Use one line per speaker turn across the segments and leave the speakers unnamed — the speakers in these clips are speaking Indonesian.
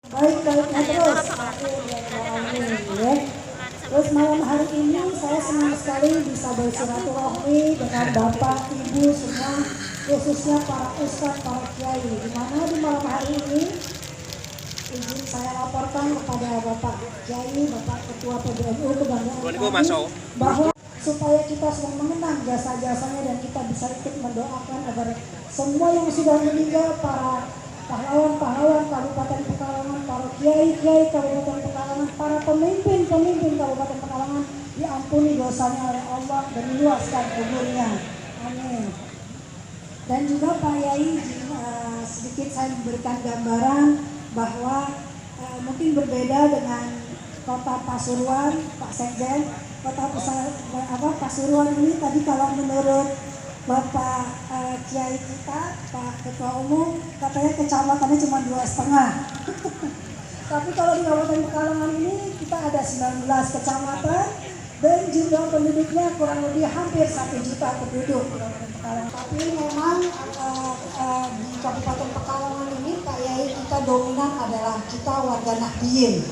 Baik-baiknya terus. Ya. Terus malam hari ini saya senang sekali bisa bersilaturahmi dengan Bapak, Ibu semua, khususnya para ustadz, para kiai. Di mana di malam hari ini izin saya laporkan kepada Bapak Kiai, Bapak Ketua PBNU Kebanggaan kami, bahwa supaya kita sedang mengenang jasa-jasanya dan kita bisa ikut mendoakan agar semua yang sudah meninggal, para pahlawan-pahlawan Kabupaten Pekalongan, para kiai-kiai Kabupaten Pekalongan, para pemimpin-pemimpin Kabupaten Pekalongan diampuni dosanya oleh Allah dan diluaskan kuburnya. Amin. Dan juga Pak Yai, sedikit saya memberikan gambaran bahwa mungkin berbeda dengan Kota Pasuruan, Pak Sekjen. Kota Pasuruan ini tadi kalau menurut Bapak Kiai kita, Pak Ketua Umum, katanya kecamatannya cuma 2,5. Tapi kalau di Kabupaten Pekalongan ini kita ada 19 kecamatan dan jumlah penduduknya kurang lebih hampir 1 juta penduduk Kabupaten Pekalongan. Tapi memang di Kabupaten Pekalongan ini Pak Yai kita dominan adalah kita warga Nahdien.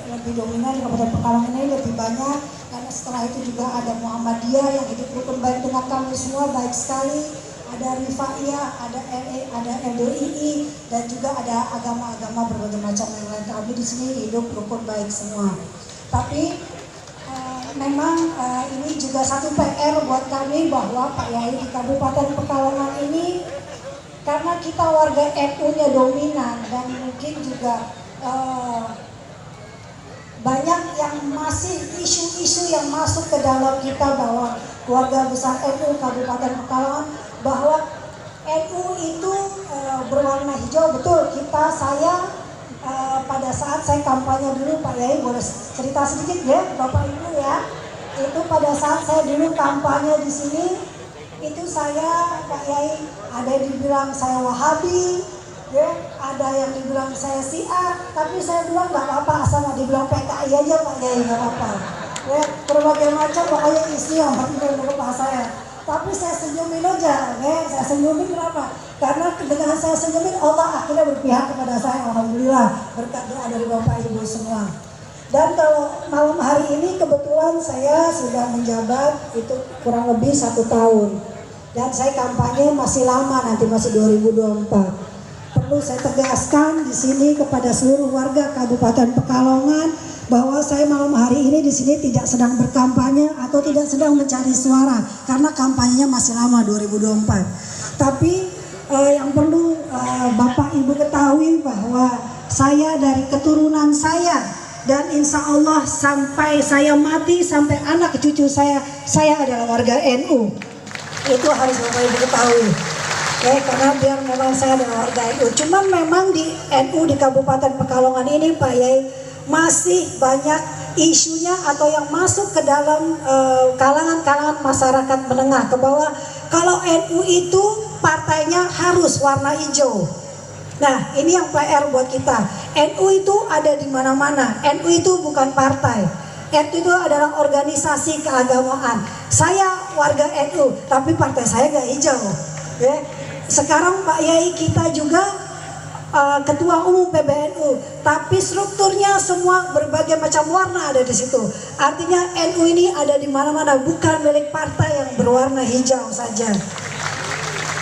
Lebih dominan di Kabupaten Pekalongan ini lebih banyak, karena setelah itu juga ada Muhammadiyah yang hidup rukun baik dengan kami semua, baik sekali. Ada Rifaiyah, ada LE, ada LDII, dan juga ada agama-agama berbagai macam yang lain. Kami di sini hidup rukun baik semua. Tapi memang ini juga satu PR buat kami bahwa Pak Yai di Kabupaten Pekalongan ini, karena kita warga NU-nya dominan dan mungkin juga banyak yang masih isu-isu yang masuk ke dalam kita bahwa keluarga besar NU Kabupaten Pekalongan, bahwa NU itu berwarna hijau. Betul, saya pada saat saya kampanye dulu, Pak Yai boleh cerita sedikit ya Bapak Ibu ya. Itu pada saat saya dulu kampanye di sini, itu saya Pak Yai ada yang dibilang saya Wahabi, ya, ada yang dibilang saya Syiah, tapi saya bilang nggak apa-apa asal nggak dibilang PKI aja Pak Yai, nggak apa-apa. Ya, berbagai macam pokoknya isu yang penting untuk Pak saya. Tapi saya senyumin aja, ya, saya senyumin kenapa? Karena dengan saya senyumin Allah akhirnya berpihak kepada saya, alhamdulillah berkat doa dari Bapak Ibu semua. Dan kalau malam hari ini kebetulan saya sudah menjabat itu kurang lebih 1 tahun. Dan saya kampanye masih lama, nanti masih 2024. Perlu saya tegaskan di sini kepada seluruh warga Kabupaten Pekalongan bahwa saya malam hari ini di sini tidak sedang berkampanye atau tidak sedang mencari suara, karena kampanyenya masih lama 2024. Tapi yang perlu Bapak Ibu ketahui bahwa saya dari keturunan saya, dan insya Allah sampai saya mati, sampai anak cucu saya adalah warga NU. Itu harus Bapak Ibu ketahui. Karena biar memang saya adalah warga NU. Cuman memang di NU di Kabupaten Pekalongan ini Pak Yai masih banyak isunya atau yang masuk ke dalam kalangan-kalangan masyarakat menengah ke bawah. Kalau NU itu partainya harus warna hijau. Nah, ini yang PR buat kita. NU itu ada di mana-mana. NU itu bukan partai. NU itu adalah organisasi keagamaan. Saya warga NU, tapi partai saya nggak hijau. Ya. Sekarang Pak Yai kita juga Ketua Umum PBNU, tapi strukturnya semua berbagai macam warna ada di situ. Artinya NU ini ada di mana-mana, bukan milik partai yang berwarna hijau saja.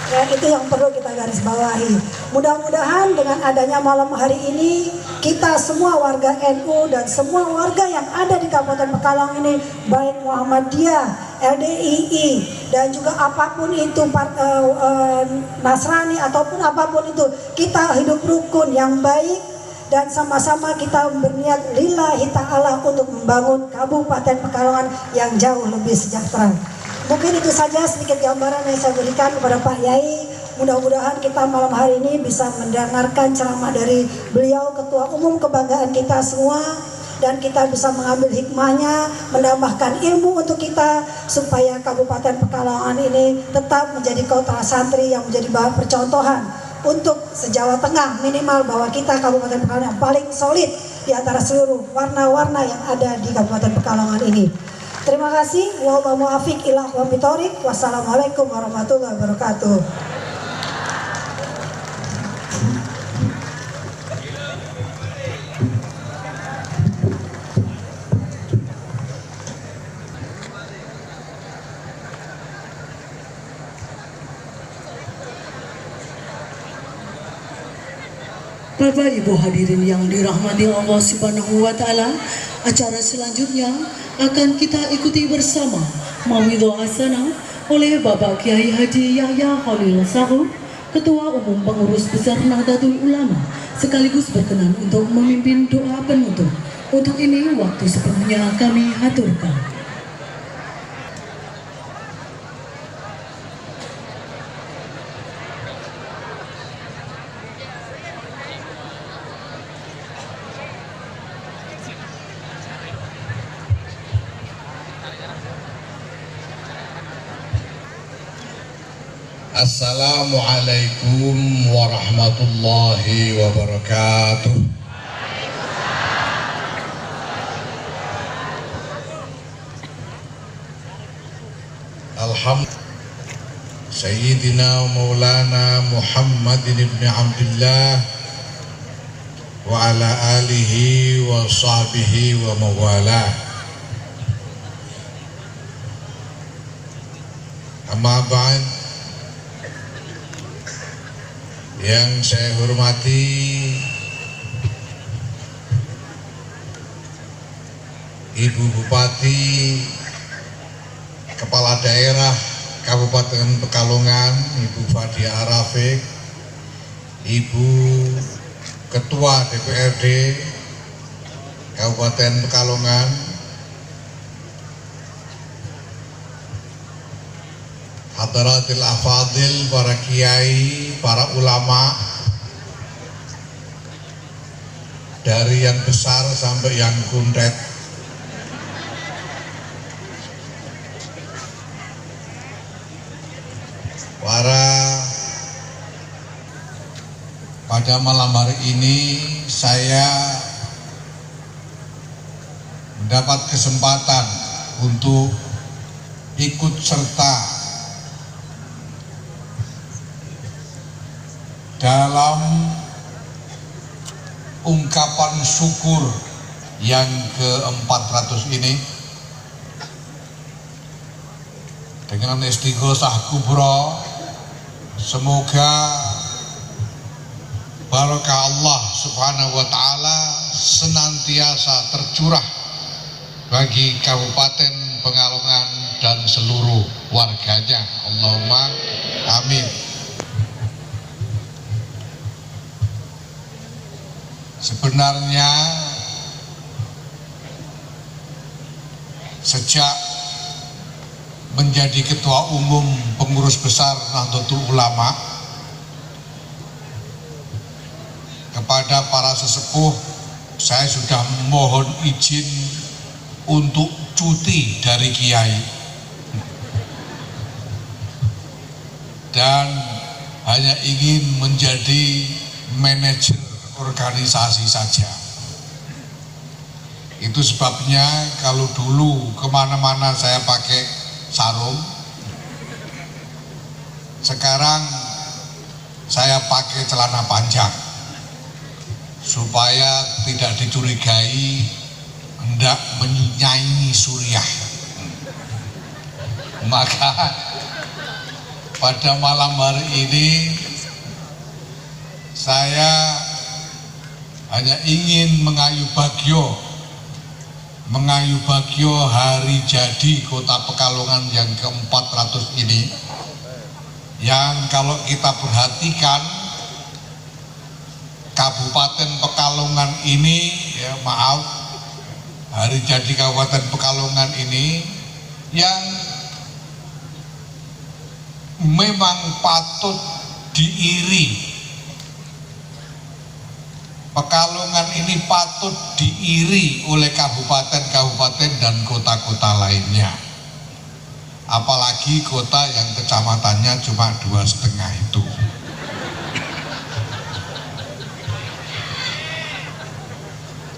Ya, itu yang perlu kita garis bawahi. Mudah-mudahan dengan adanya malam hari ini, kita semua warga NU dan semua warga yang ada di Kabupaten Pekalongan ini, baik Muhammadiyah, LDII, dan juga apapun itu Nasrani ataupun apapun itu, kita hidup rukun yang baik dan sama-sama kita berniat lillahi ta'ala untuk membangun Kabupaten Pekalongan yang jauh lebih sejahtera. Mungkin itu saja sedikit gambaran yang saya berikan kepada Pak Yai. Mudah-mudahan kita malam hari ini bisa mendengarkan ceramah dari beliau, Ketua Umum Kebanggaan kita semua, dan kita bisa mengambil hikmahnya, menambahkan ilmu untuk kita supaya Kabupaten Pekalongan ini tetap menjadi kota santri yang menjadi bahan percontohan untuk se-Jawa Tengah, minimal bahwa kita Kabupaten Pekalongan yang paling solid di antara seluruh warna-warna yang ada di Kabupaten Pekalongan ini. Terima kasih. Wallahu muwaffiq ila aqwamit thoriq. Wassalamualaikum warahmatullahi wabarakatuh.
Bapak Ibu hadirin yang dirahmati Allah Subhanahu wa taala, acara selanjutnya akan kita ikuti bersama Mauidhah Hasanah oleh Bapak Kiai Haji Yahya Khalil Saquf, Ketua Umum Pengurus Besar Nahdlatul Ulama, sekaligus berkenan untuk memimpin doa penutup. Untuk ini waktu sepenuhnya kami haturkan.
Assalamualaikum warahmatullahi wabarakatuh. Alhamdulillah Sayyidina Maulana Muhammadin ibn Abdullah wa ala alihi wa sahbihi wa mawalah. Amma ba'd. Yang saya hormati Ibu Bupati, Kepala Daerah Kabupaten Pekalongan, Ibu Fadia Rafiq, Ibu Ketua DPRD Kabupaten Pekalongan, Hadaratil Afadil, para kiai, para ulama, dari yang besar sampai yang kundet, pada malam hari ini saya mendapat kesempatan untuk ikut serta dalam ungkapan syukur yang ke-400 ini dengan istighosah kubra. Semoga barakah Allah Subhanahu wa taala senantiasa tercurah bagi Kabupaten Pekalongan dan seluruh warganya. Allahumma amin. Sebenarnya sejak menjadi Ketua Umum Pengurus Besar Nahdlatul Ulama, kepada para sesepuh saya sudah mohon izin untuk cuti dari Kiai dan hanya ingin menjadi manajer organisasi saja. Itu sebabnya kalau dulu kemana-mana saya pakai sarung, sekarang saya pakai celana panjang supaya tidak dicurigai hendak menyaingi Suriah. Maka pada malam hari ini saya hanya ingin mengayu bagyo hari jadi Kota Pekalongan yang ke-400 ini, yang kalau kita perhatikan Kabupaten Pekalongan ini, hari jadi Kabupaten Pekalongan ini yang memang patut diiri. Pekalongan ini patut diiri oleh kabupaten-kabupaten dan kota-kota lainnya. Apalagi kota yang kecamatannya cuma 2,5 itu.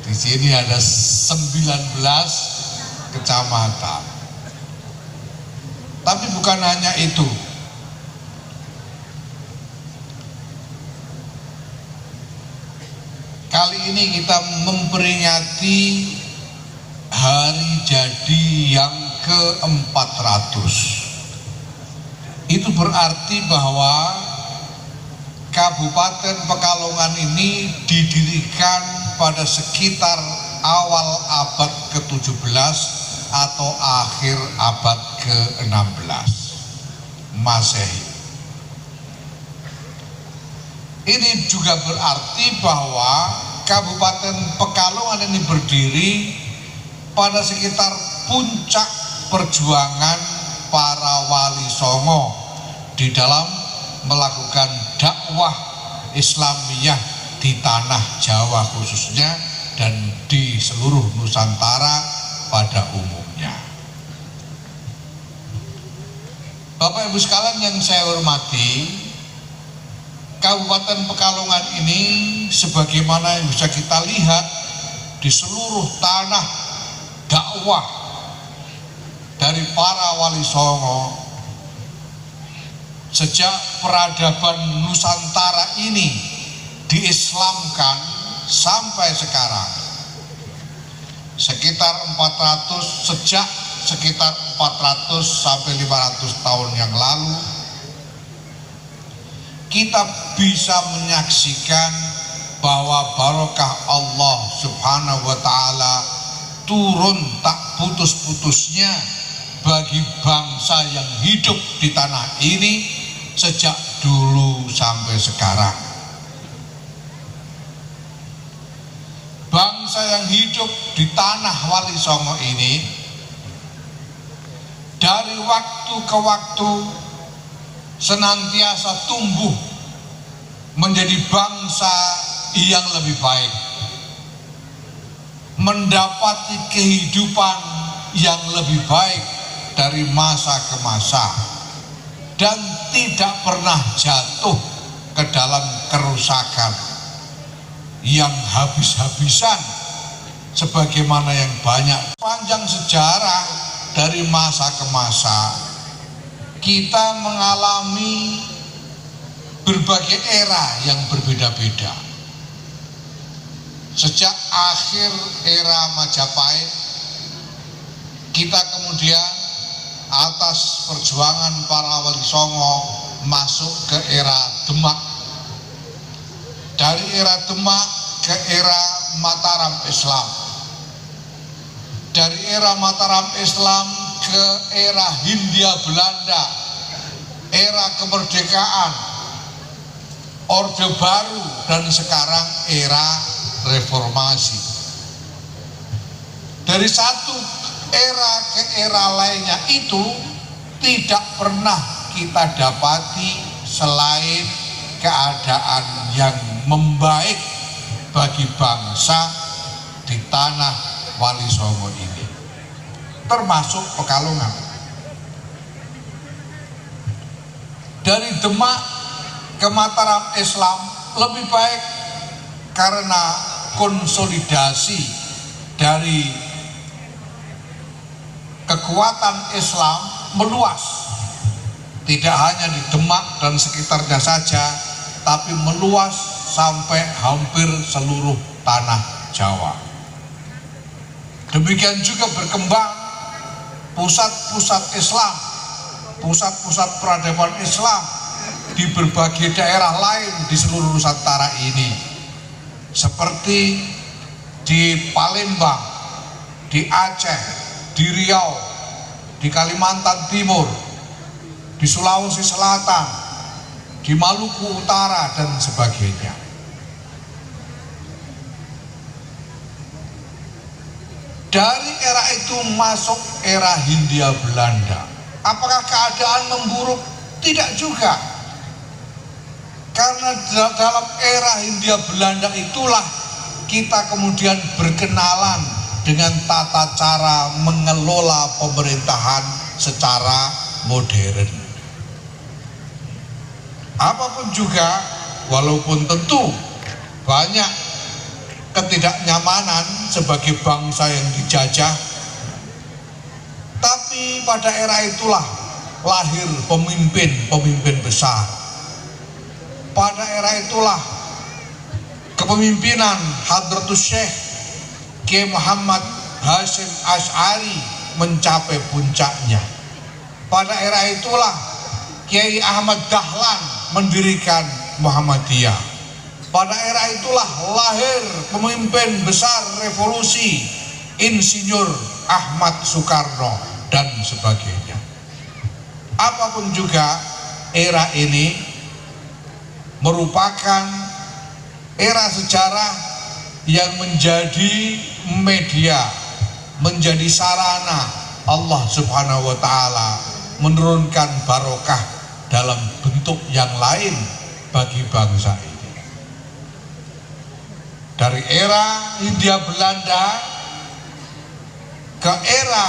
Di sini ada 19 kecamatan. Tapi bukan hanya itu. Kali ini kita memperingati hari jadi yang ke-400. Itu berarti bahwa Kabupaten Pekalongan ini didirikan pada sekitar awal abad ke-17 atau akhir abad ke-16 Masehi. Ini juga berarti bahwa Kabupaten Pekalongan ini berdiri pada sekitar puncak perjuangan para wali songo di dalam melakukan dakwah Islamiyah di tanah Jawa khususnya dan di seluruh Nusantara pada umumnya. Bapak Ibu sekalian yang saya hormati, Kabupaten Pekalongan ini sebagaimana yang bisa kita lihat di seluruh tanah dakwah dari para wali songo sejak peradaban Nusantara ini diislamkan sampai sekarang sejak sekitar 400 sampai 500 tahun yang lalu kita bisa menyaksikan bahwa barokah Allah Subhanahu wa Ta'ala turun tak putus-putusnya bagi bangsa yang hidup di tanah ini sejak dulu sampai sekarang. Bangsa yang hidup di tanah Wali Songo ini dari waktu ke waktu senantiasa tumbuh menjadi bangsa yang lebih baik, mendapati kehidupan yang lebih baik dari masa ke masa dan tidak pernah jatuh ke dalam kerusakan yang habis-habisan sebagaimana yang banyak. Panjang sejarah dari masa ke masa kita mengalami berbagai era yang berbeda-beda. Sejak akhir era Majapahit kita kemudian atas perjuangan para wali songo masuk ke era Demak. Dari era Demak ke era Mataram Islam. Dari era Mataram Islam ke era Hindia Belanda, era kemerdekaan, Orde Baru, dan sekarang era reformasi. Dari satu era ke era lainnya itu tidak pernah kita dapati selain keadaan yang membaik bagi bangsa di tanah Wali Songo ini, termasuk Pekalongan. Dari Demak ke Mataram Islam lebih baik karena konsolidasi dari kekuatan Islam meluas, tidak hanya di Demak dan sekitarnya saja, tapi meluas sampai hampir seluruh tanah Jawa. Demikian juga berkembang pusat-pusat Islam, pusat-pusat peradaban Islam di berbagai daerah lain di seluruh Nusantara ini, seperti di Palembang, di Aceh, di Riau, di Kalimantan Timur, di Sulawesi Selatan, di Maluku Utara, dan sebagainya. Dari era itu masuk era Hindia Belanda. Apakah keadaan memburuk? Tidak juga. Karena dalam era Hindia Belanda itulah kita kemudian berkenalan dengan tata cara mengelola pemerintahan secara modern. Apapun juga, walaupun tentu banyak ketidaknyamanan sebagai bangsa yang dijajah, tapi pada era itulah lahir pemimpin-pemimpin besar. Pada era itulah kepemimpinan Hadratus Syekh Kiai Muhammad Hasyim Asy'ari mencapai puncaknya. Pada era itulah Kiai Ahmad Dahlan mendirikan Muhammadiyah. Pada era itulah lahir pemimpin besar revolusi, Insinyur Ahmad Soekarno dan sebagainya. Apapun juga, era ini merupakan era sejarah yang menjadi media, menjadi sarana Allah Subhanahu wa Ta'ala menurunkan barokah dalam bentuk yang lain bagi bangsa ini. Dari era Hindia Belanda ke era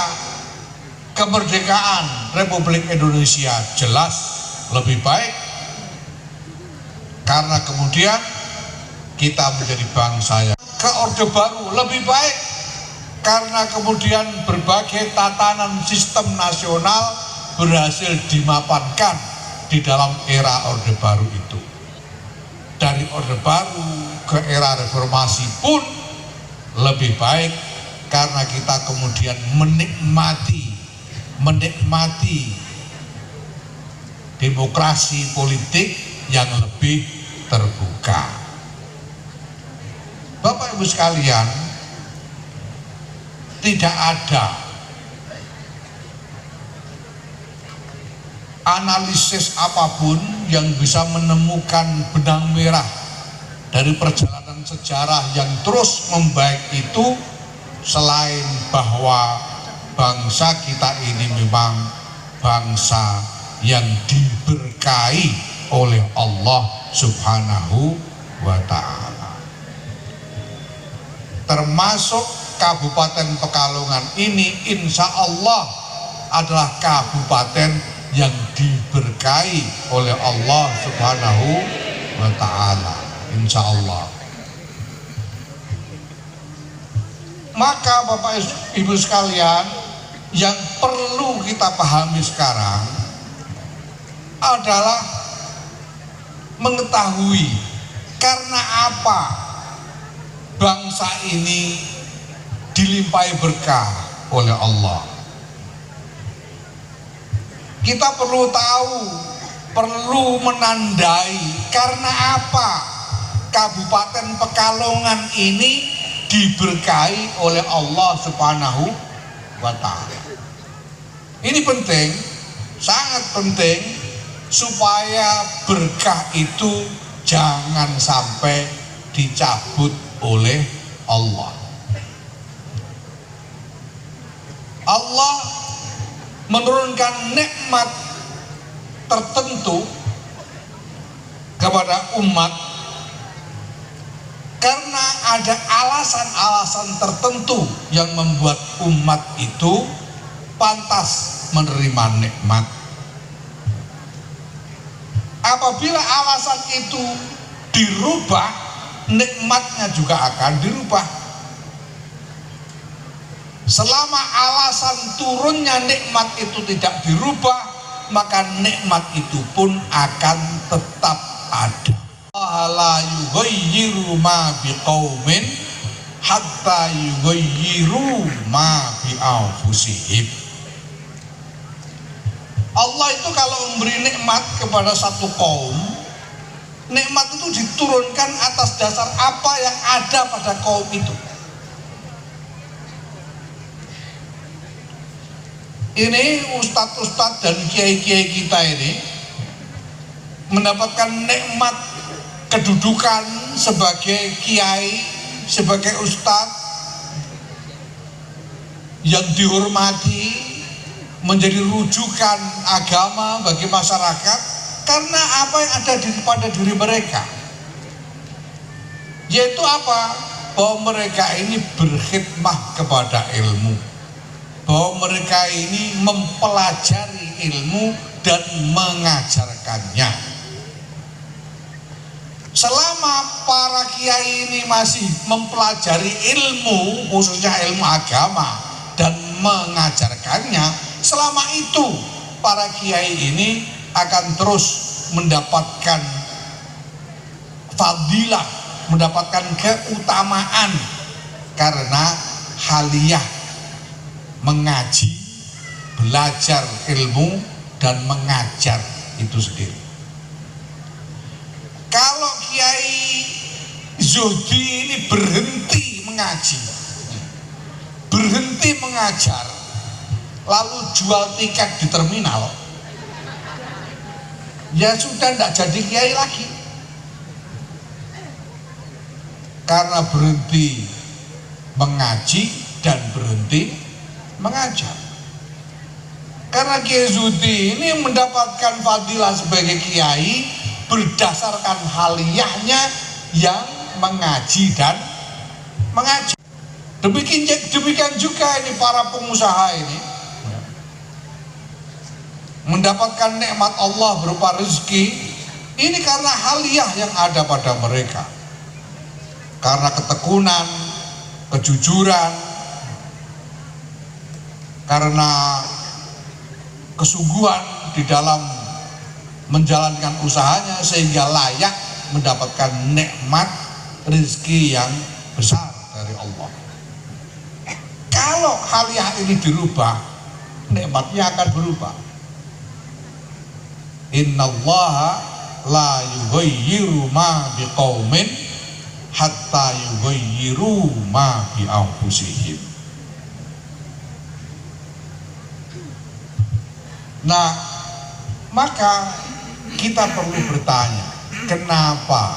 kemerdekaan Republik Indonesia jelas lebih baik, karena kemudian kita menjadi bangsa yang ke Orde Baru lebih baik, karena kemudian berbagai tatanan sistem nasional berhasil dimapankan di dalam era Orde Baru itu. Dari Orde Baru ke era reformasi pun lebih baik, karena kita kemudian menikmati demokrasi politik yang lebih terbuka. Bapak Ibu sekalian, tidak ada analisis apapun yang bisa menemukan benang merah dari perjalanan sejarah yang terus membaik itu, selain bahwa bangsa kita ini memang bangsa yang diberkahi oleh Allah Subhanahu wa Ta'ala. Termasuk Kabupaten Pekalongan ini insya Allah adalah kabupaten yang diberkahi oleh Allah Subhanahu wa Ta'ala, insya Allah. Maka Bapak Ibu sekalian, yang perlu kita pahami sekarang adalah mengetahui karena apa bangsa ini dilimpahi berkah oleh Allah. Kita perlu tahu, perlu menandai karena apa Kabupaten Pekalongan ini diberkahi oleh Allah Subhanahu wa Ta'ala. Ini penting, sangat penting, supaya berkah itu jangan sampai dicabut oleh Allah. Allah menurunkan nikmat tertentu kepada umat karena ada alasan-alasan tertentu yang membuat umat itu pantas menerima nikmat. Apabila alasan itu dirubah, nikmatnya juga akan dirubah. Selama alasan turunnya nikmat itu tidak dirubah, maka nikmat itu pun akan tetap ada. Allah la yughayyiru ma biqaumin hatta yughayyiru ma bi anfusihim. Allah itu kalau memberi nikmat kepada satu kaum, nikmat itu diturunkan atas dasar apa yang ada pada kaum itu. Ini ustadz-ustadz dan kiai-kiai kita ini mendapatkan nikmat kedudukan sebagai kiai, sebagai ustadz yang dihormati, menjadi rujukan agama bagi masyarakat karena apa yang ada pada diri mereka, yaitu apa? Bahwa mereka ini berkhidmah kepada ilmu, bahwa mereka ini mempelajari ilmu dan mengajarkannya. Selama para kiai ini masih mempelajari ilmu, khususnya ilmu agama, dan mengajarkannya, selama itu para kiai ini akan terus mendapatkan fadilah, mendapatkan keutamaan karena haliyah, mengaji, belajar ilmu dan mengajar itu sendiri. Kalau Zuhdi ini berhenti mengaji, berhenti mengajar, lalu jual tiket di terminal, ya sudah tidak jadi kiai lagi, karena berhenti mengaji dan berhenti mengajar. Karena Kiai Zuhdi ini mendapatkan fadilah sebagai kiai berdasarkan haliyahnya yang mengaji dan mengajar. Demikian juga ini para pengusaha ini mendapatkan nikmat Allah berupa rezeki ini karena haliyah yang ada pada mereka, karena ketekunan, kejujuran, karena kesungguhan di dalam menjalankan usahanya sehingga layak mendapatkan nikmat rezeki yang besar dari Allah. Kalau haliyah ini dirubah, nikmatnya akan berubah. Innallaha la yughayyiru ma biqaumin hatta yughayyiru ma bi anfusihim. Nah, maka kita perlu bertanya, kenapa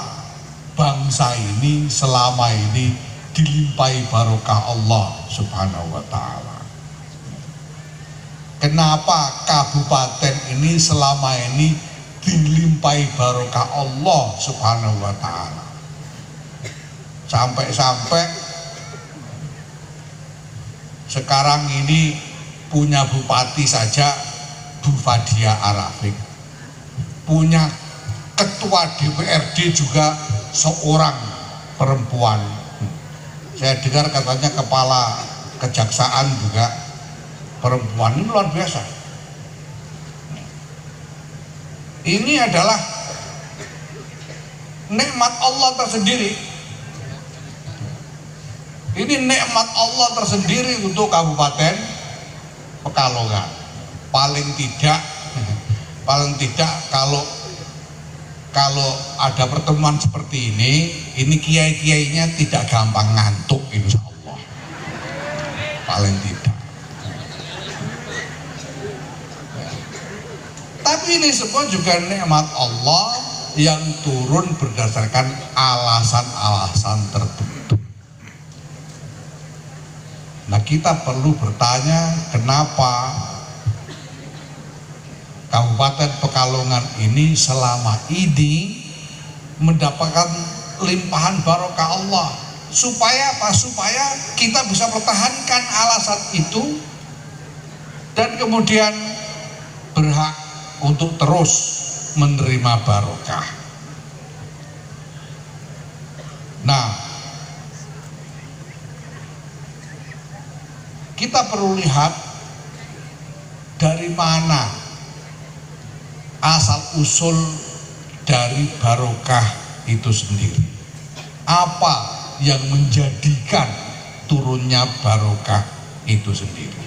bangsa ini selama ini dilimpahi barokah Allah Subhanahu wa ta'ala? Kenapa kabupaten ini selama ini dilimpahi barokah Allah Subhanahu wa ta'ala? Sampai-sampai sekarang ini punya bupati saja Bu Fadia Arafik, punya ketua DPRD juga seorang perempuan. Saya dengar katanya kepala kejaksaan juga perempuan. Ini luar biasa. Ini adalah nikmat Allah tersendiri. Ini nikmat Allah tersendiri untuk Kabupaten Pekalongan. Paling tidak kalau ada pertemuan seperti ini kiai-kiainya tidak gampang ngantuk, insya Allah. Paling tidak. Tapi ini semua juga nikmat Allah yang turun berdasarkan alasan-alasan tertentu. Nah, kita perlu bertanya, kenapa Kabupaten Pekalongan ini selama ini mendapatkan limpahan barokah Allah? Supaya apa? Supaya kita bisa pertahankan alasan itu dan kemudian berhak untuk terus menerima barokah. Nah, kita perlu lihat dari mana asal usul dari barokah itu sendiri. Apa yang menjadikan turunnya barokah itu sendiri?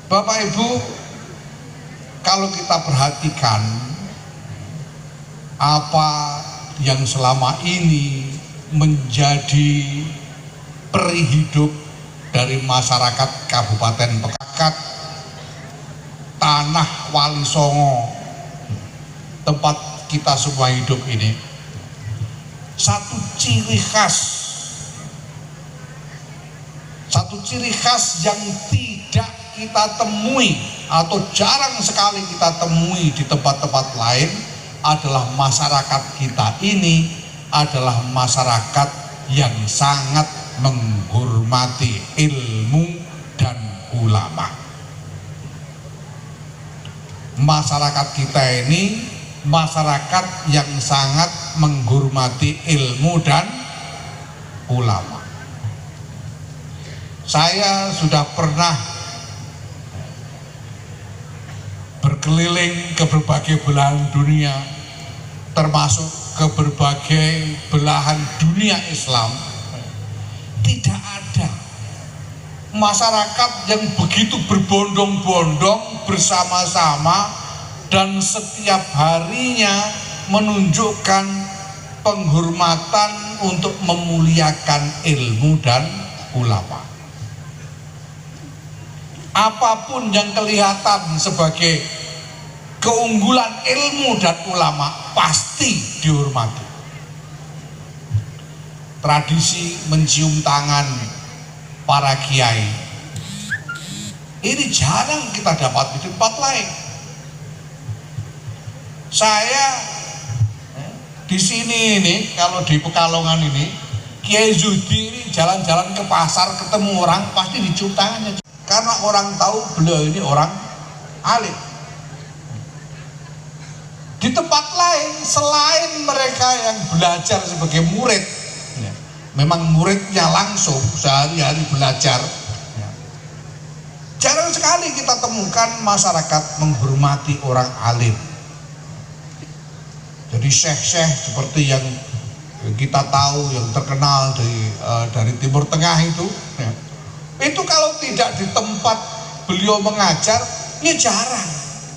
Bapak Ibu, kalau kita perhatikan apa yang selama ini menjadi peri hidup dari masyarakat Kabupaten Pekalongan, tanah Wali Songo, tempat kita semua hidup ini, satu ciri khas yang tidak kita temui atau jarang sekali kita temui di tempat-tempat lain adalah masyarakat kita ini adalah masyarakat yang sangat menghormati ilmu dan ulama. Masyarakat kita ini masyarakat yang sangat menghormati ilmu dan ulama. Saya sudah pernah berkeliling ke berbagai belahan dunia, termasuk ke berbagai belahan dunia Islam. Tidak ada masyarakat yang begitu berbondong-bondong bersama-sama dan setiap harinya menunjukkan penghormatan untuk memuliakan ilmu dan ulama. Apapun yang kelihatan sebagai keunggulan ilmu dan ulama pasti dihormati. Tradisi mencium tangan para kiai ini jarang kita dapat di tempat lain. Saya di sini ini, kalau di Pekalongan ini, Kiai Zudi ini jalan-jalan ke pasar ketemu orang pasti dicium tangannya, karena orang tahu beliau ini orang alim. Di tempat lain selain mereka yang belajar sebagai murid, memang muridnya langsung sehari-hari belajar, jarang sekali kita temukan masyarakat menghormati orang alim. Jadi syekh-syekh seperti yang kita tahu, yang terkenal dari Timur Tengah itu kalau tidak di tempat beliau mengajar, ya jarang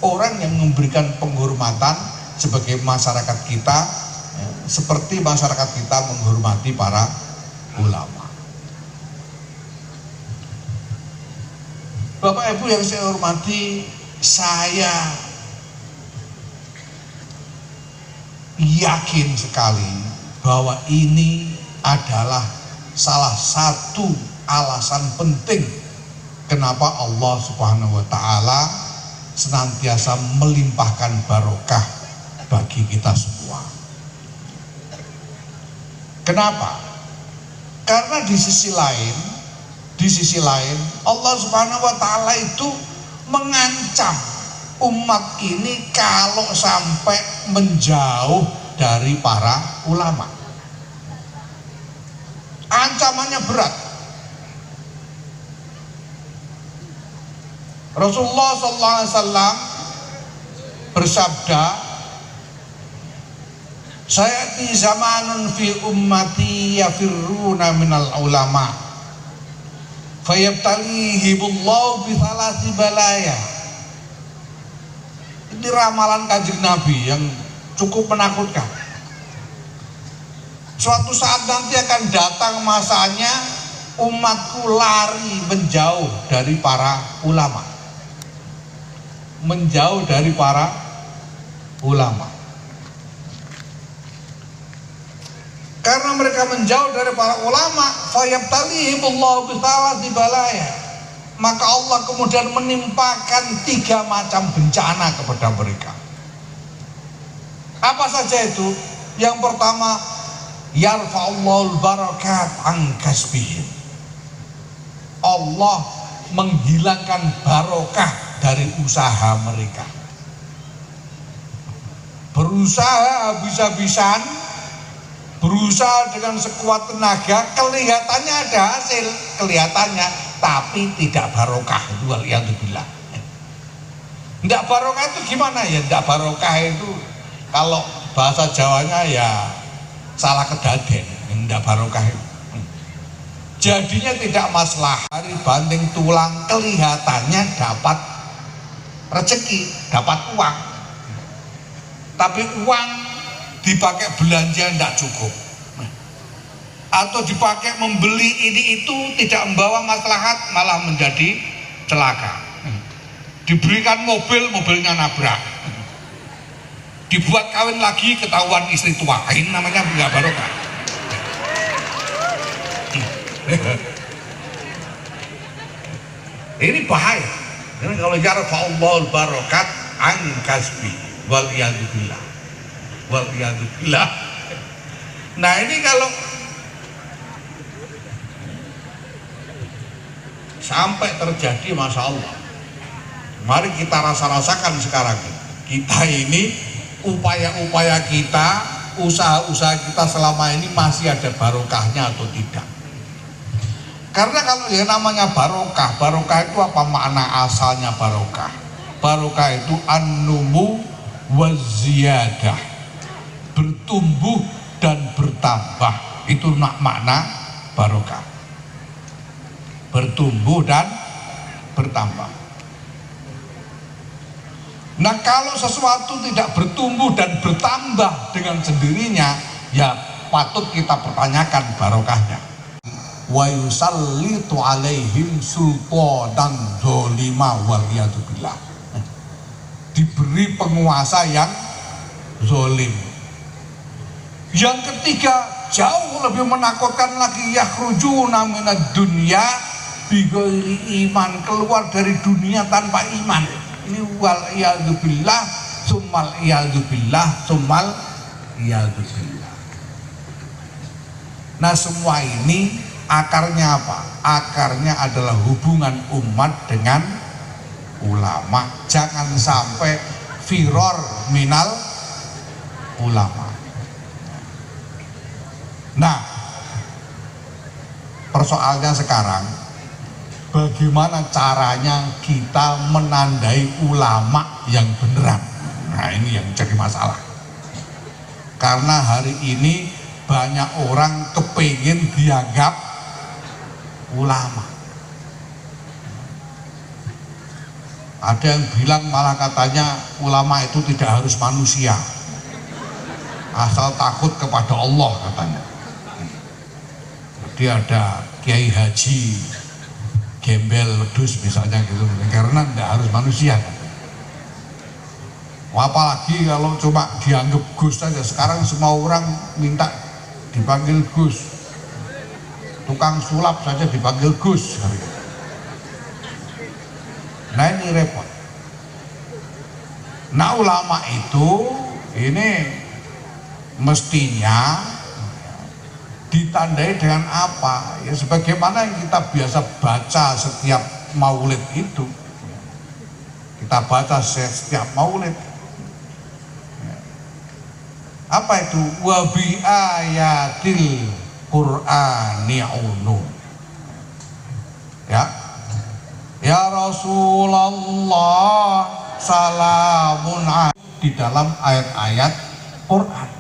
orang yang memberikan penghormatan sebagai masyarakat kita, seperti masyarakat kita menghormati para ulama. Bapak Ibu yang saya hormati, saya yakin sekali bahwa ini adalah salah satu alasan penting kenapa Allah Subhanahu wa Ta'ala senantiasa melimpahkan barokah bagi kita semua. Kenapa? Karena di sisi lain Allah Subhanahu wa Ta'ala itu mengancam umat ini kalau sampai menjauh dari para ulama. Ancamannya berat. Rasulullah SAW bersabda, "Sayati zamanun fi ummati yafirruna minal ulama, fayabtalihimullahu bi thalasi balaya." Ini ramalan Kanjeng Nabi yang cukup menakutkan. Suatu saat nanti akan datang masanya umatku lari menjauh dari para ulama. Menjauh dari para ulama. Karena mereka menjauh dari para ulama, fayabtalihimullahu bithalati balaya, maka Allah kemudian menimpakan 3 macam bencana kepada mereka. Apa saja itu? Yang pertama, yarfa'ullahul barakat an kasbihim. Allah menghilangkan barokah dari usaha mereka. Berusaha habis-habisan, berusaha dengan sekuat tenaga, kelihatannya ada hasil, kelihatannya, tapi tidak barokah. Waliyadzubillah. Tidak barokah itu gimana ya? Tidak barokah itu kalau bahasa Jawanya ya salah kedaden. Tidak barokah itu. Jadinya tidak maslahat, hari banting tulang, kelihatannya dapat rezeki, dapat uang, tapi uang dipakai belanja tidak cukup, atau dipakai membeli ini itu tidak membawa maslahat, malah menjadi celaka. Diberikan mobil, mobilnya nabrak. Dibuat kawin lagi, ketahuan istri tua, ini namanya nggak barokah. Ini bahaya. Ini kalau yarfa'ullahul barakat an kasbi waliyadzubillah. Waliyadzubillah. Nah ini kalau sampai terjadi, Masya Allah, mari kita rasakan sekarang. Kita ini upaya-upaya kita, usaha-usaha kita selama ini masih ada barokahnya atau tidak. Karena kalau yang namanya barokah, barokah itu apa makna asalnya barokah? Barokah itu an-numu wa ziyadah, bertumbuh dan bertambah. Itu makna barokah, bertumbuh dan bertambah. Nah kalau sesuatu tidak bertumbuh dan bertambah dengan sendirinya, ya patut kita pertanyakan barokahnya. Wa yusallitu alaihim sultanan zolima waliyadzubillah. Diberi penguasa yang zolim. Yang ketiga, jauh lebih menakutkan lagi, yakhrujuna minad dunya bighairi iman, keluar dari dunia tanpa iman. Ini wal iyadzubillah summal iyadzubillah summal iyadzubillah. Nah, semua ini akarnya apa? Akarnya adalah hubungan umat dengan ulama. Jangan sampai firor minal ulama. Nah, persoalannya sekarang, bagaimana caranya kita menandai ulama yang beneran? Nah, ini yang jadi masalah. Karena hari ini banyak orang kepingin dianggap ulama. Ada yang bilang malah katanya ulama itu tidak harus manusia, asal takut kepada Allah katanya. Jadi ada kiai haji gembel wedus misalnya gitu, karena tidak harus manusia. Apalagi kalau cuma dianggap Gus saja. Sekarang semua orang minta dipanggil Gus, tukang sulap saja dipanggil Gus. Nah, ini repot. Nah, ulama itu ini mestinya ditandai dengan apa? Ya sebagaimana yang kita biasa baca setiap maulid itu. Kita baca setiap maulid. Apa itu? Wa bi ayatil Qur'ani unu. Ya Rasulullah salamun di dalam ayat-ayat Quran.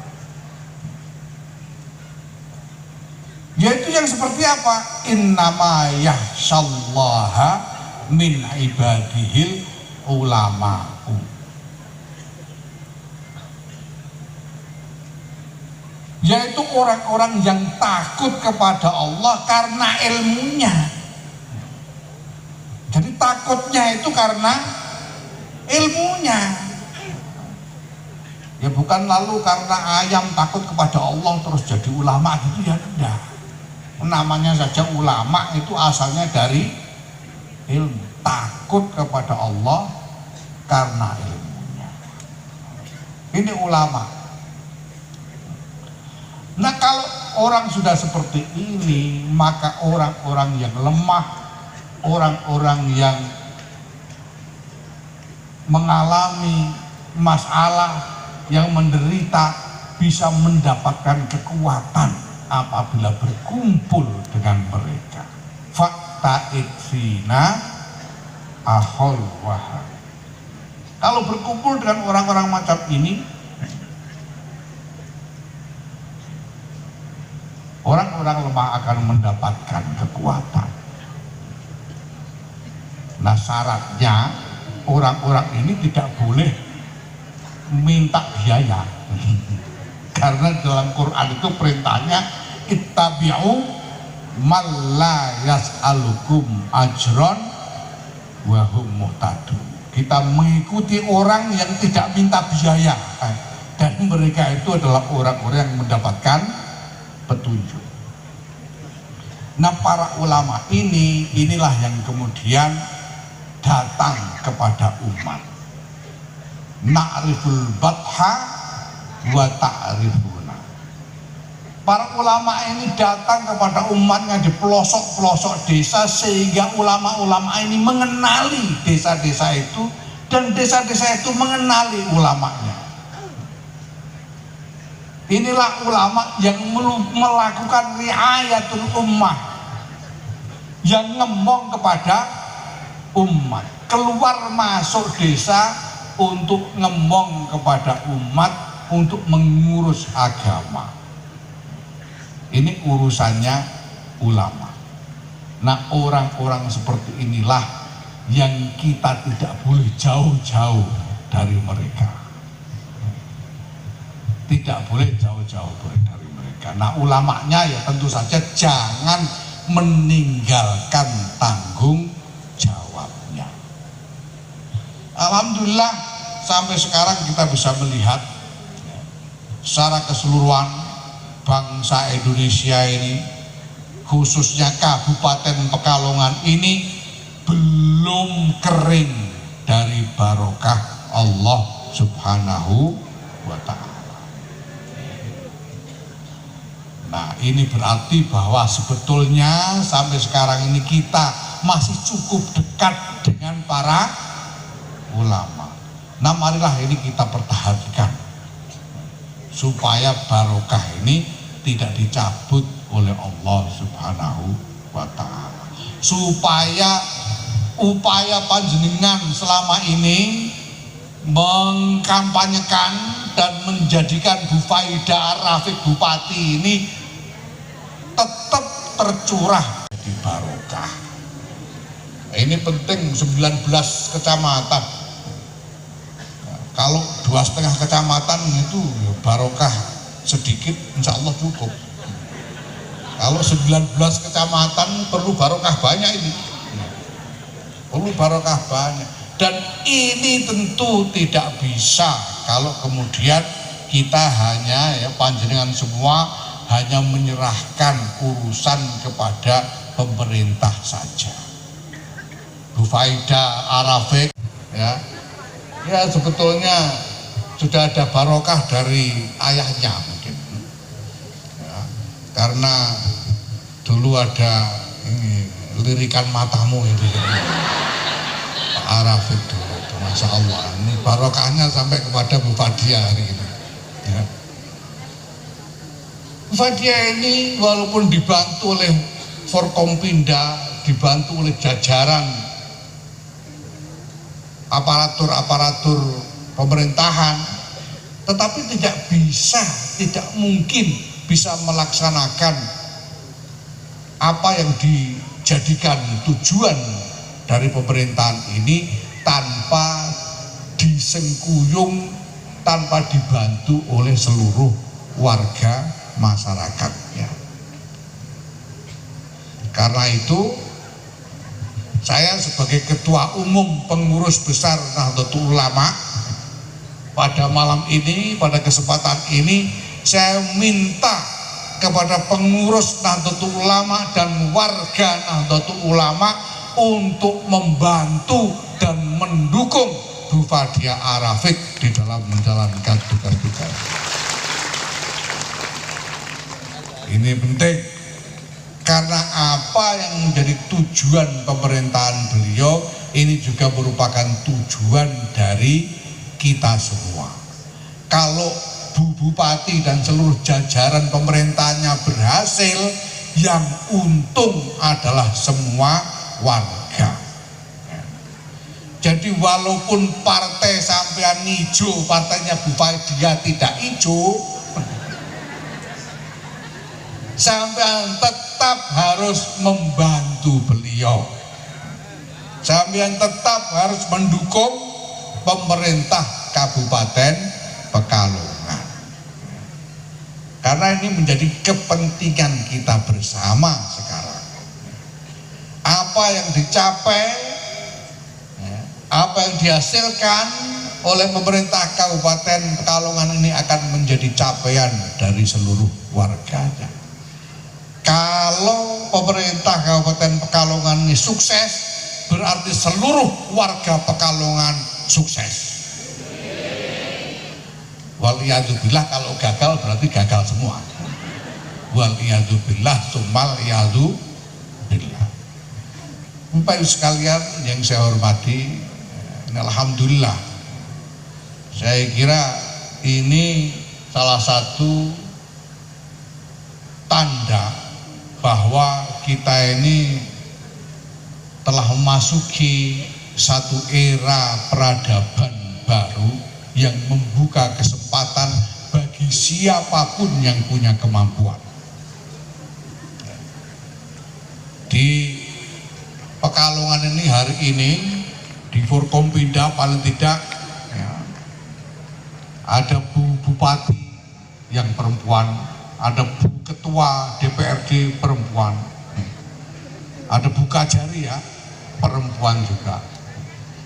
Yaitu yang seperti apa? Innama yahsyallaha min ibadihil ulama'u. Yaitu orang-orang yang takut kepada Allah karena ilmunya. Jadi takutnya itu karena ilmunya. Ya bukan lalu karena ayam takut kepada Allah terus jadi ulama gitu, ya tidak. Namanya saja ulama itu asalnya dari ilmu. Takut kepada Allah karena ilmunya. Ini ulama. Nah, kalau orang sudah seperti ini, maka orang-orang yang lemah, orang-orang yang mengalami masalah, yang menderita, bisa mendapatkan kekuatan apabila berkumpul dengan mereka. Fakta ikfina ahol wahab. Kalau berkumpul dengan orang-orang macam ini, orang-orang lemah akan mendapatkan kekuatan. Nah, syaratnya orang-orang ini tidak boleh minta biaya. Karena dalam Quran itu perintahnya ittabi'u man la yas'alukum ajron wa hum muhtadun. Kita mengikuti orang yang tidak minta biaya, dan mereka itu adalah orang-orang yang mendapatkan petunjuk. Nah, para ulama inilah yang kemudian datang kepada umat. Na'riful batha wa ta'rifuna. Para ulama ini datang kepada umatnya di pelosok-pelosok desa, sehingga ulama-ulama ini mengenali desa-desa itu, dan desa-desa itu mengenali ulamanya. Inilah ulama yang melakukan riayatul ummah, yang ngomong kepada umat, keluar masuk desa untuk ngomong kepada umat, untuk mengurus agama. Ini urusannya ulama. Nah, orang-orang seperti inilah yang kita tidak boleh jauh-jauh dari mereka. Tidak boleh jauh-jauh dari warga. Nah, ulamanya ya tentu saja jangan meninggalkan tanggung jawabnya. Alhamdulillah sampai sekarang kita bisa melihat secara keseluruhan bangsa Indonesia ini, khususnya Kabupaten Pekalongan ini belum kering dari barokah Allah Subhanahu wa Ta'ala. Nah, ini berarti bahwa sebetulnya sampai sekarang ini kita masih cukup dekat dengan para ulama. Nah, marilah ini kita pertahankan supaya barokah ini tidak dicabut oleh Allah Subhanahu wa Ta'ala, supaya upaya panjenengan selama ini mengkampanyekan dan menjadikan Bu Faidah Rafiq Bupati ini tetap tercurah di barokah. Ini penting, 19 kecamatan. Kalau 2,5 kecamatan itu barokah sedikit, insya Allah cukup. Kalau 19 kecamatan perlu barokah banyak ini. Perlu barokah banyak. Dan ini tentu tidak bisa kalau kemudian kita hanya panjenengan semua hanya menyerahkan urusan kepada pemerintah saja. Bu Faidah Rafiq ya sebetulnya sudah ada barokah dari ayahnya mungkin ya, karena dulu ada ini lirikan matamu itu Pak Rafiq dulu, Masya Allah, ini barokahnya sampai kepada Bu Fadia hari ini ya. Bu Fadia ini walaupun dibantu oleh Forkompinda, dibantu oleh jajaran aparatur pemerintahan, tetapi tidak mungkin bisa melaksanakan apa yang dijadikan tujuan dari pemerintahan ini tanpa disengkuyung, tanpa dibantu oleh seluruh warga masyarakatnya. Karena itu saya sebagai Ketua Umum Pengurus Besar Nahdlatul Ulama pada malam ini, pada kesempatan ini, saya minta kepada pengurus Nahdlatul Ulama dan warga Nahdlatul Ulama untuk membantu dan mendukung Bu Fadia Rafiq di dalam menjalankan tugas-tugas. Ini penting. Karena apa yang menjadi tujuan pemerintahan beliau ini juga merupakan tujuan dari kita semua. Kalau Bu Bupati dan seluruh jajaran pemerintahnya berhasil, yang untung adalah semua warga. Jadi walaupun partai sampean hijau, partainya Bu Faidah tidak hijau, sampean tetap harus membantu beliau. Sampean tetap harus mendukung pemerintah Kabupaten Pekalongan. Karena ini menjadi kepentingan kita bersama sekarang. Apa yang dicapai, apa yang dihasilkan oleh pemerintah Kabupaten Pekalongan ini akan menjadi capaian dari seluruh warganya. Kalau pemerintah Kabupaten Pekalongan ini sukses, berarti seluruh warga Pekalongan sukses. Waliyadzubillah, kalau gagal berarti gagal semua. Waliyadzubillah, sumal yadzubillah. Bapak Ibu sekalian yang saya hormati, alhamdulillah, saya kira ini salah satu tanda bahwa kita ini telah memasuki satu era peradaban baru yang membuka kesempatan bagi siapapun yang punya kemampuan. Di Pekalongan ini hari ini, di Forkompinda paling tidak ada Bu Bupati yang perempuan, ada Bu Ketua DPRD perempuan, ada Bu Kajari ya, perempuan juga.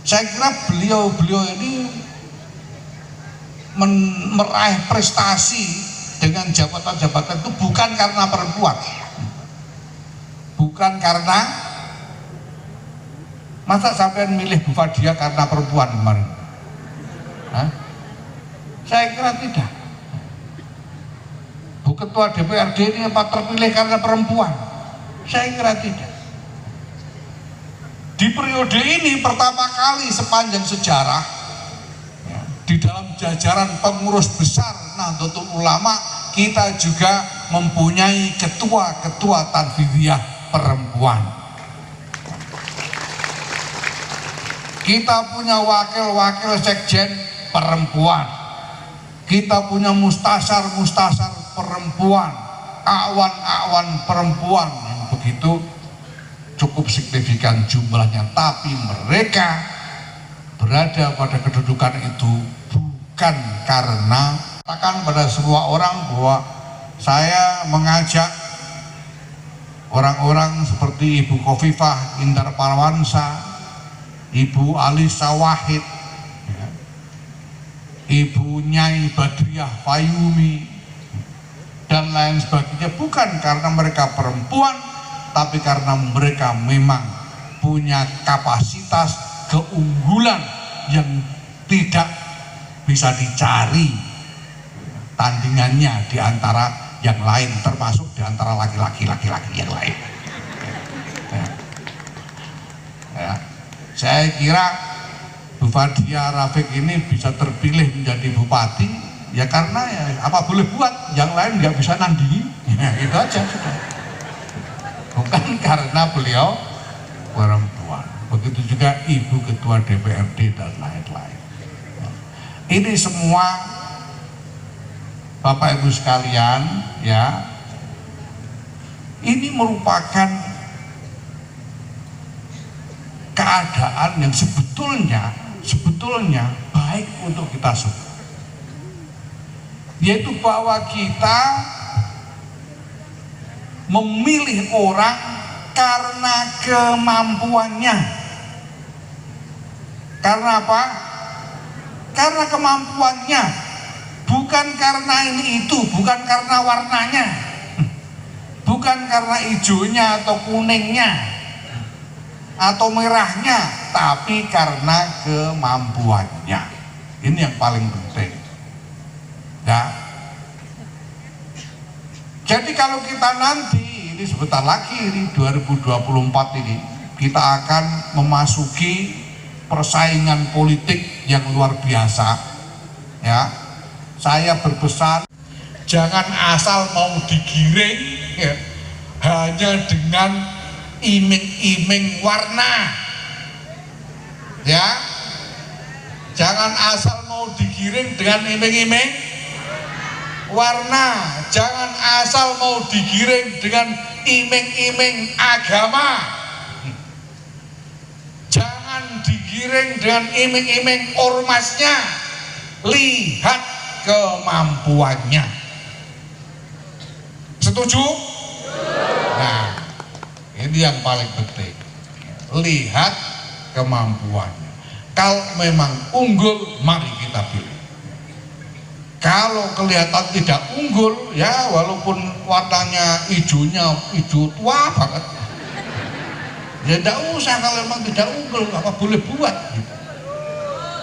Saya kira beliau ini meraih prestasi dengan jabatan-jabatan itu bukan karena perempuan, bukan karena, masa sampean milih Bu Fadia karena perempuan kemarin? Hah? Saya kira tidak. Bu Ketua DPRD ini apa terpilih karena perempuan? Saya kira tidak. Di periode ini pertama kali sepanjang sejarah ya, di dalam jajaran pengurus besar Nahdlatul Ulama kita juga mempunyai ketua-ketua tanfidiyah perempuan. Kita punya wakil-wakil sekjen perempuan. Kita punya mustasar-mustasar perempuan, awan-awan perempuan yang begitu cukup signifikan jumlahnya, tapi mereka berada pada kedudukan itu bukan karena, katakan pada semua orang bahwa saya mengajak orang-orang seperti Ibu Khofifah Indar Parawansa, Ibu Alisa Wahid, ya, Ibu Nyai Badriah Fayumi, dan lain sebagainya, bukan karena mereka perempuan, tapi karena mereka memang punya kapasitas keunggulan yang tidak bisa dicari tandingannya di antara yang lain, termasuk di antara laki-laki yang lain. Ya. Saya kira Bu Fadia Rafiq ini bisa terpilih menjadi bupati ya karena ya apa boleh buat, yang lain nggak bisa nandingi, ya, itu aja sudah. Bukan karena beliau perempuan. Begitu juga Ibu Ketua DPRD dan lain-lain. Ini semua Bapak Ibu sekalian ya, ini merupakan keadaan yang sebetulnya baik untuk kita semua, yaitu bahwa kita memilih orang karena kemampuannya. Karena apa? Karena kemampuannya, bukan karena ini itu, bukan karena warnanya, bukan karena hijaunya atau kuningnya atau merahnya, tapi karena kemampuannya. Ini yang paling penting ya. Jadi kalau kita nanti, ini sebentar lagi, ini 2024 ini, kita akan memasuki persaingan politik yang luar biasa ya. Saya berpesan, jangan asal mau digiring ya, hanya dengan iming-iming warna ya. Jangan asal mau digiring dengan iming-iming warna, jangan asal mau digiring dengan iming-iming agama, jangan digiring dengan iming-iming ormasnya. Lihat kemampuannya. Setuju? Nah, ini yang paling penting. Lihat kemampuannya. Kalau memang unggul, mari kita pilih. Kalau kelihatan tidak unggul, ya walaupun warnanya hijaunya hijau tua banget, ya tidak usah. Kalau memang tidak unggul, apa boleh buat gitu.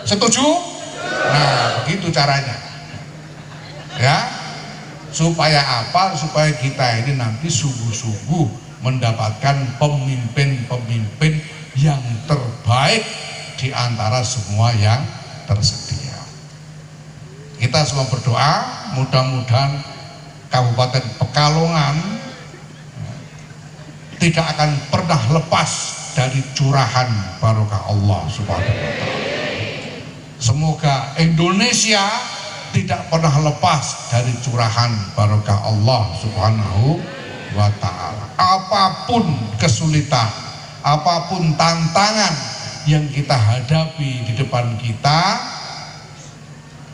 Setuju? Nah, begitu caranya ya, supaya apa? Supaya kita ini nanti sungguh-sungguh mendapatkan pemimpin-pemimpin yang terbaik di antara semua yang tersedia. Kita semua berdoa mudah-mudahan Kabupaten Pekalongan tidak akan pernah lepas dari curahan barokah Allah Subhanahu wa Ta'ala. Semoga Indonesia tidak pernah lepas dari curahan barokah Allah Subhanahu wa Ta'ala. Apapun kesulitan, apapun tantangan yang kita hadapi di depan kita,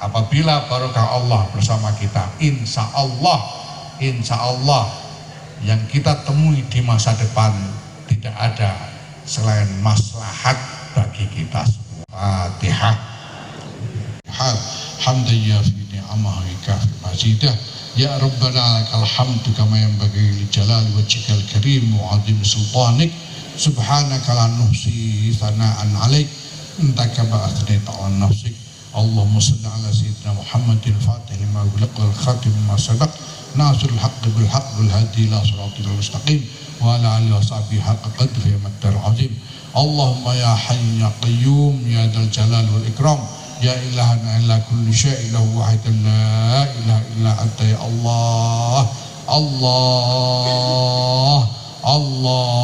apabila barokah Allah bersama kita, insya Allah insya Allah yang kita temui di masa depan tidak ada selain maslahat bagi kita semua. Fatihah. Hamdan yafi ni'amahu wa kafi mazidah. Ya Rabbana lakal hamdu kama yanbaghi li jalali wajhikal karim wa 'azimi sultanik. Subhanaka la nuhsi thana'an 'alaik anta kama athnayta 'ala nafsik. Allahumma shalli 'ala sayyidina Muhammadin fatih lima ughliqa wal khatim lima sabaq nasrul haqqi bil haqqi wal hadi ila siratal mustaqim wa ala alihi wa sahbihi haqqa qadrihi wa miqdaril 'azim. Allahumma ya hayyu ya qayyum ya dzal jalal wal ikram ya ilahana illa kulli syai'in lahu wahidan la ilaha illa anta ya Allah. Allah Allah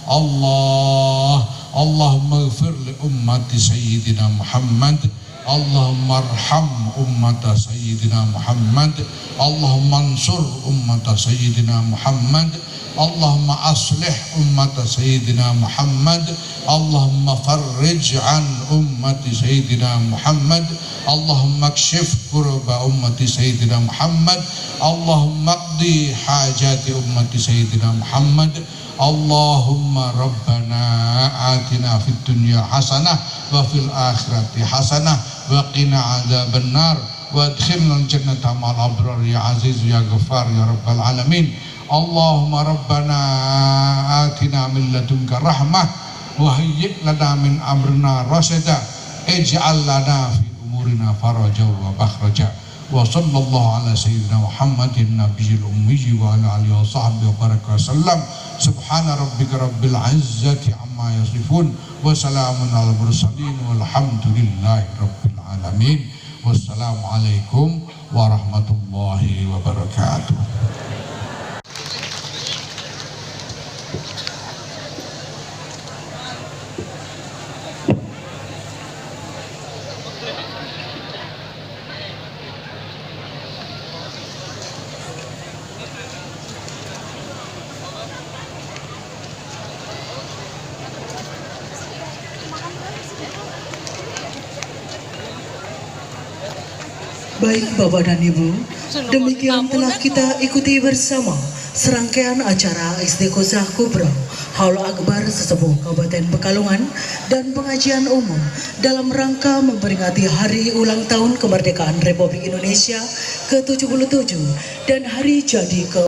Allah Allahumma ighfir li ummati sayyidina Muhammad. Allahumma arham ummata sayyidina Muhammad. Allahumma ansur ummata sayyidina Muhammad. Allahumma aslih ummata sayyidina Muhammad. Allahumma farrij an ummati sayyidina Muhammad. Allahumma kshif kurba ummati sayyidina Muhammad. Allahumma qdi hajati ummati sayyidina Muhammad. Allahumma rabbana atina fid dunya hasanah wa fil akhirati hasanah wa qina adzabannar wa adkhilna jannata ma'al abrar ya aziz ya ghaffar ya rabbal alamin. Allahumma rabbana atina min ladunka rahmah wa hayyi' lana min amrina rasada ij'al lana fi umurina faraja wa makhraja wa sallallahu ala sayyidina Muhammadin nabiyil ummi wa ala alihi wa sahbihi wa baraka wasallam. Subhana rabbika rabbil izzati amma yasifun wa salamun alal mursalin walhamdulillahi rabbil alamin. Wassalamualaikum warahmatullahi wabarakatuh.
Baik Bapak dan Ibu, demikian telah kita ikuti bersama serangkaian acara SD Kozah Kubra Haul Akbar Sesepuh Kabupaten Pekalongan dan pengajian umum dalam rangka memperingati hari ulang tahun kemerdekaan Republik Indonesia ke-77 dan hari jadi ke